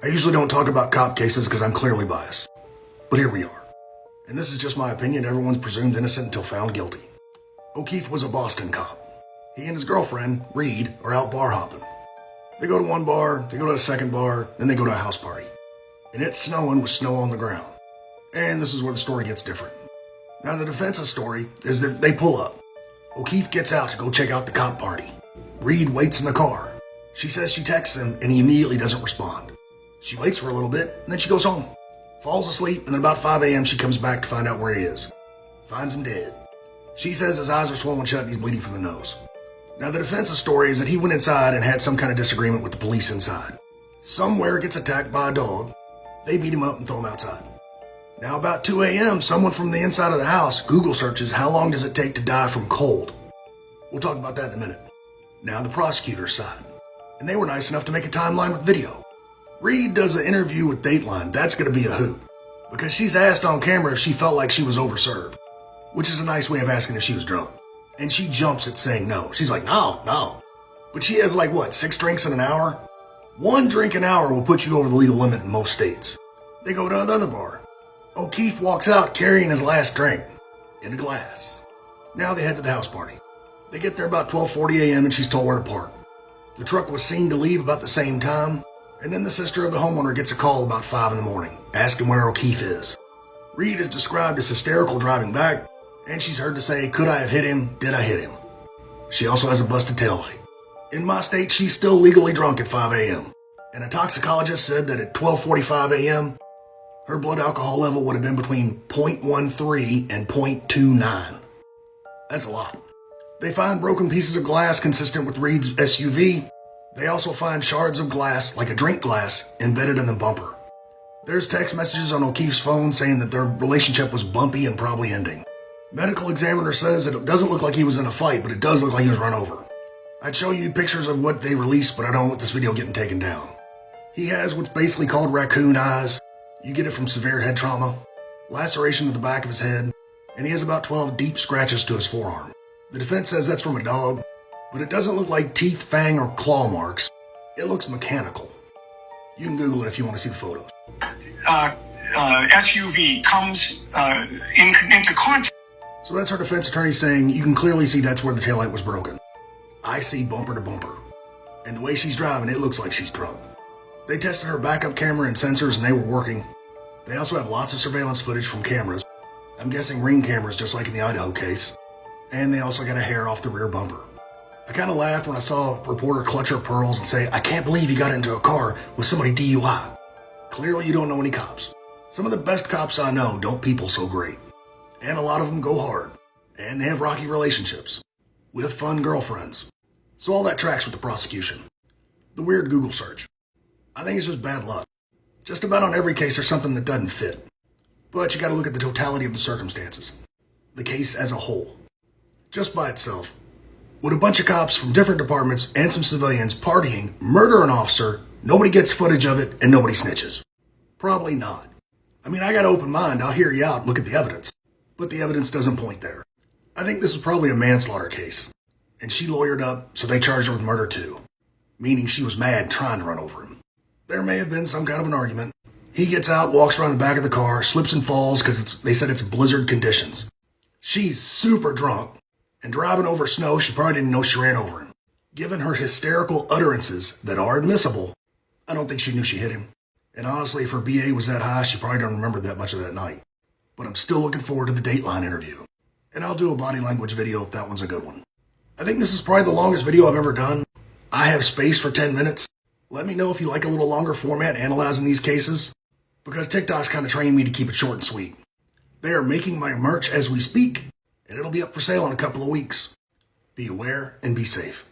I usually don't talk about cop cases because I'm clearly biased. But here we are. And this is just my opinion. Everyone's presumed innocent until found guilty. O'Keefe was a Boston cop. He and his girlfriend, Reed, are out bar hopping. They go to one bar, they go to a second bar, then they go to a house party. And it's snowing with snow on the ground. And this is where the story gets different. Now the defense's story is that they pull up. O'Keefe gets out to go check out the cop party. Reed waits in the car. She says she texts him and he immediately doesn't respond. She waits for a little bit and then she goes home. Falls asleep and then about 5 a.m. she comes back to find out where he is. Finds him dead. She says his eyes are swollen shut and he's bleeding from the nose. Now the defense's story is that he went inside and had some kind of disagreement with the police inside. Somewhere gets attacked by a dog. They beat him up and throw him outside. Now about 2 a.m. someone from the inside of the house Google searches how long does it take to die from cold. We'll talk about that in a minute. Now the prosecutor's side. And they were nice enough to make a timeline with video. Reed does an interview with Dateline. That's going to be a hoot. Because she's asked on camera if she felt like she was overserved. Which is a nice way of asking if she was drunk. And she jumps at saying no. She's like, no. But she has like, what, 6 drinks in an hour? 1 drink an hour will put you over the legal limit in most states. They go to another bar. O'Keefe walks out carrying his last drink. In a glass. Now they head to the house party. They get there about 12:40 a.m. and she's told where to park. The truck was seen to leave about the same time. And then the sister of the homeowner gets a call about 5 in the morning, asking where O'Keefe is. Reed is described as hysterical driving back, and she's heard to say, could I have hit him? Did I hit him? She also has a busted taillight. In my state, she's still legally drunk at 5 a.m. And a toxicologist said that at 12:45 a.m., her blood alcohol level would have been between 0.13 and 0.29. That's a lot. They find broken pieces of glass consistent with Reed's SUV. They also find shards of glass, like a drink glass, embedded in the bumper. There's text messages on O'Keefe's phone saying that their relationship was bumpy and probably ending. Medical examiner says that it doesn't look like he was in a fight, but it does look like he was run over. I'd show you pictures of what they released, but I don't want this video getting taken down. He has what's basically called raccoon eyes. You get it from severe head trauma, laceration to the back of his head, and he has about 12 deep scratches to his forearm. The defense says that's from a dog, but it doesn't look like teeth, fang, or claw marks. It looks mechanical. You can Google it if you want to see the photos. SUV comes into contact. So that's our defense attorney saying you can clearly see that's where the taillight was broken. I see bumper to bumper. And the way she's driving, it looks like she's drunk. They tested her backup camera and sensors and they were working. They also have lots of surveillance footage from cameras. I'm guessing Ring cameras just like in the Idaho case. And they also got a hair off the rear bumper. I kind of laughed when I saw a reporter clutch her pearls and say, I can't believe you got into a car with somebody DUI. Clearly you don't know any cops. Some of the best cops I know don't people so great. And a lot of them go hard. And they have rocky relationships. With fun girlfriends. So all that tracks with the prosecution. The weird Google search. I think it's just bad luck. Just about on every case there's something that doesn't fit. But you gotta look at the totality of the circumstances. The case as a whole. Just by itself. Would a bunch of cops from different departments and some civilians partying murder an officer, nobody gets footage of it, and nobody snitches? Probably not. I mean, I got an open mind, I'll hear you out and look at the evidence. But the evidence doesn't point there. I think this is probably a manslaughter case. And she lawyered up, so they charged her with murder too. Meaning she was mad trying to run over him. There may have been some kind of an argument. He gets out, walks around the back of the car, slips and falls because they said it's blizzard conditions. She's super drunk. And driving over snow, she probably didn't know she ran over him. Given her hysterical utterances that are admissible, I don't think she knew she hit him. And honestly, if her BA was that high, she probably don't remember that much of that night. But I'm still looking forward to the Dateline interview. And I'll do a body language video if that one's a good one. I think this is probably the longest video I've ever done. I have space for 10 minutes. Let me know if you like a little longer format analyzing these cases. Because TikTok's kind of trained me to keep it short and sweet. They are making my merch as we speak. And it'll be up for sale in a couple of weeks. Be aware and be safe.